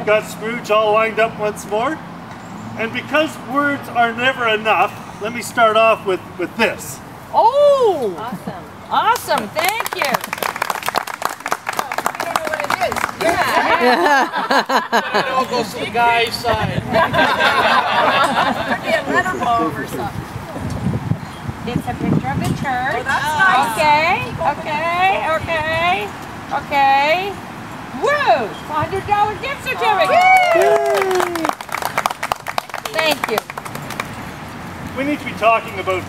We've got Scrooge all lined up once more. And because words are never enough, let me start off with this. Oh! Awesome. Awesome, thank you. You don't know what it is. Yeah. It all goes to the guy's side. Could be a letter bomb or something. It's a picture of the church. Oh, that's nice. Okay. Woo! $100 gift certificate. Thank you. We need to be talking about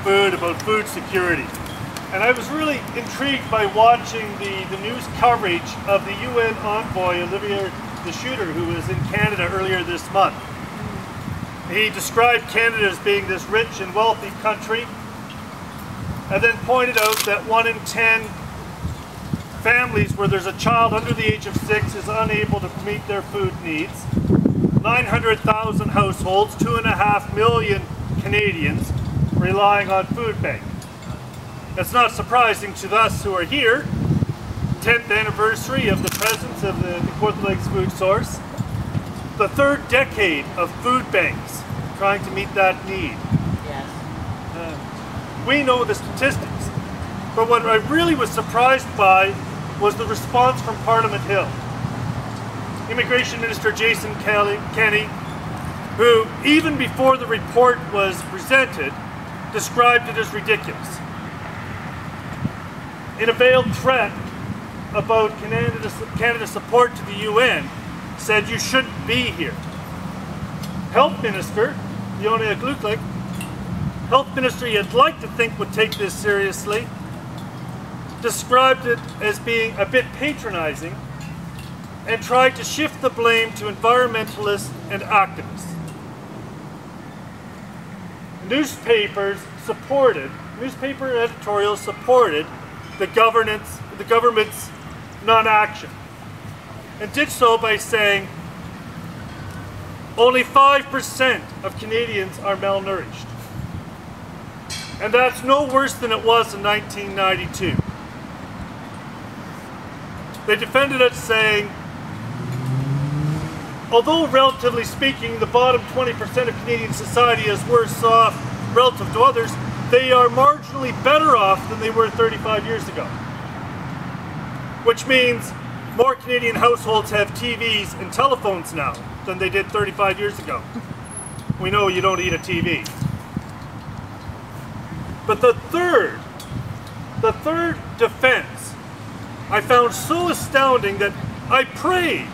food security. And I was really intrigued by watching the news coverage of the UN envoy, Olivier the Shooter, who was in Canada earlier this month. He described Canada as being this rich and wealthy country, and then pointed out that 1 in 10 families where there's a child under the age of 6 is unable to meet their food needs. 900,000 households, 2.5 million Canadians relying on food banks. It's not surprising to us who are here. 10th anniversary of the presence of the Kawartha Lakes food source. The 3rd decade of food banks trying to meet that need. Yes. We know the statistics, but what I really was surprised by was the response from Parliament Hill. Immigration Minister Jason Kenney, who even before the report was presented, described it as ridiculous. In a veiled threat about Canada's support to the UN, said you shouldn't be here. Health Minister, Fiona Gluklik, Health Minister you'd like to think would take this seriously, described it as being a bit patronizing and tried to shift the blame to environmentalists and activists. Newspaper editorials supported the government's non-action, and did so by saying only 5% of Canadians are malnourished. And that's no worse than it was in 1992. They defended it saying, although relatively speaking the bottom 20% of Canadian society is worse off relative to others, they are marginally better off than they were 35 years ago. Which means more Canadian households have TVs and telephones now than they did 35 years ago. We know you don't need a TV. But the third defense I found so astounding that I prayed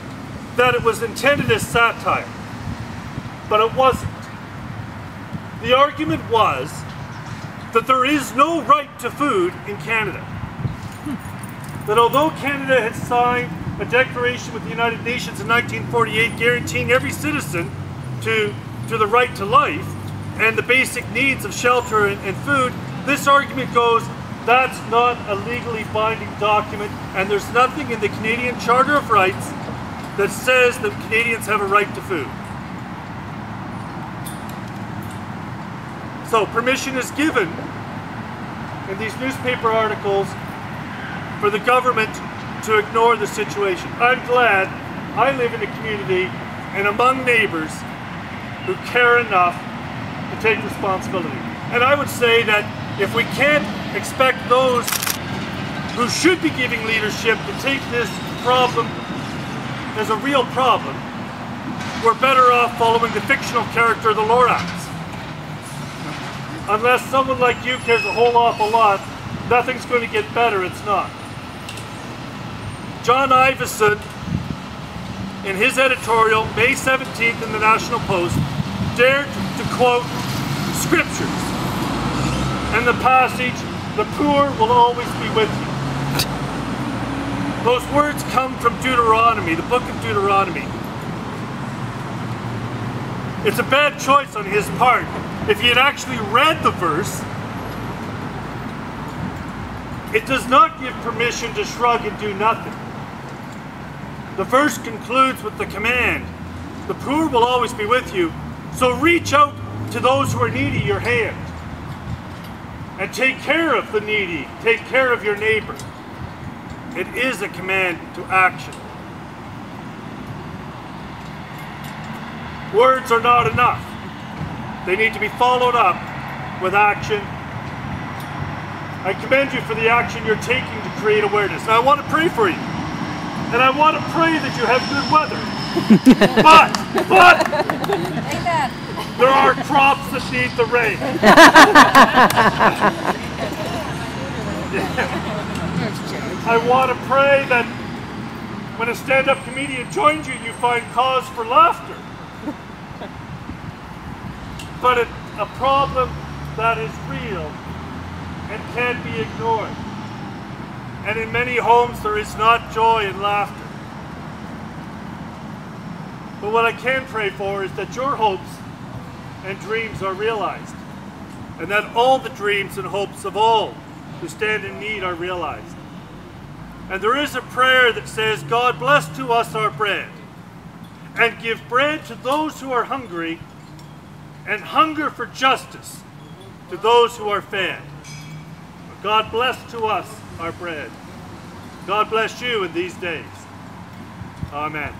that it was intended as satire. But it wasn't. The argument was that there is no right to food in Canada. That although Canada had signed a declaration with the United Nations in 1948 guaranteeing every citizen to the right to life and the basic needs of shelter and food, this argument goes, that's not a legally binding document, and there's nothing in the Canadian Charter of Rights that says that Canadians have a right to food. So permission is given in these newspaper articles for the government to ignore the situation. I'm glad I live in a community and among neighbors who care enough to take responsibility. And I would say that if we can't expect those who should be giving leadership to take this problem as a real problem, we're better off following the fictional character of the Lorax. Unless someone like you cares a whole awful lot, nothing's going to get better, it's not. John Ivison, in his editorial, May 17th in the National Post, dared to quote scriptures and the passage, "The poor will always be with you." Those words come from Deuteronomy, the book of Deuteronomy. It's a bad choice on his part. If he had actually read the verse, it does not give permission to shrug and do nothing. The verse concludes with the command, "The poor will always be with you, so reach out to those who are needy your hand. And take care of the needy, take care of your neighbor." It is a command to action. Words are not enough. They need to be followed up with action. I commend you for the action you're taking to create awareness. And I want to pray for you. And I want to pray that you have good weather. But Amen. there are crops that need the rain. I want to pray that when a stand-up comedian joins you, you find cause for laughter. But a problem that is real and can't be ignored. And in many homes there is not joy and laughter. But what I can pray for is that your hopes and dreams are realized, and that all the dreams and hopes of all who stand in need are realized. And there is a prayer that says, God bless to us our bread, and give bread to those who are hungry, and hunger for justice to those who are fed. God bless to us our bread. God bless you in these days. Amen.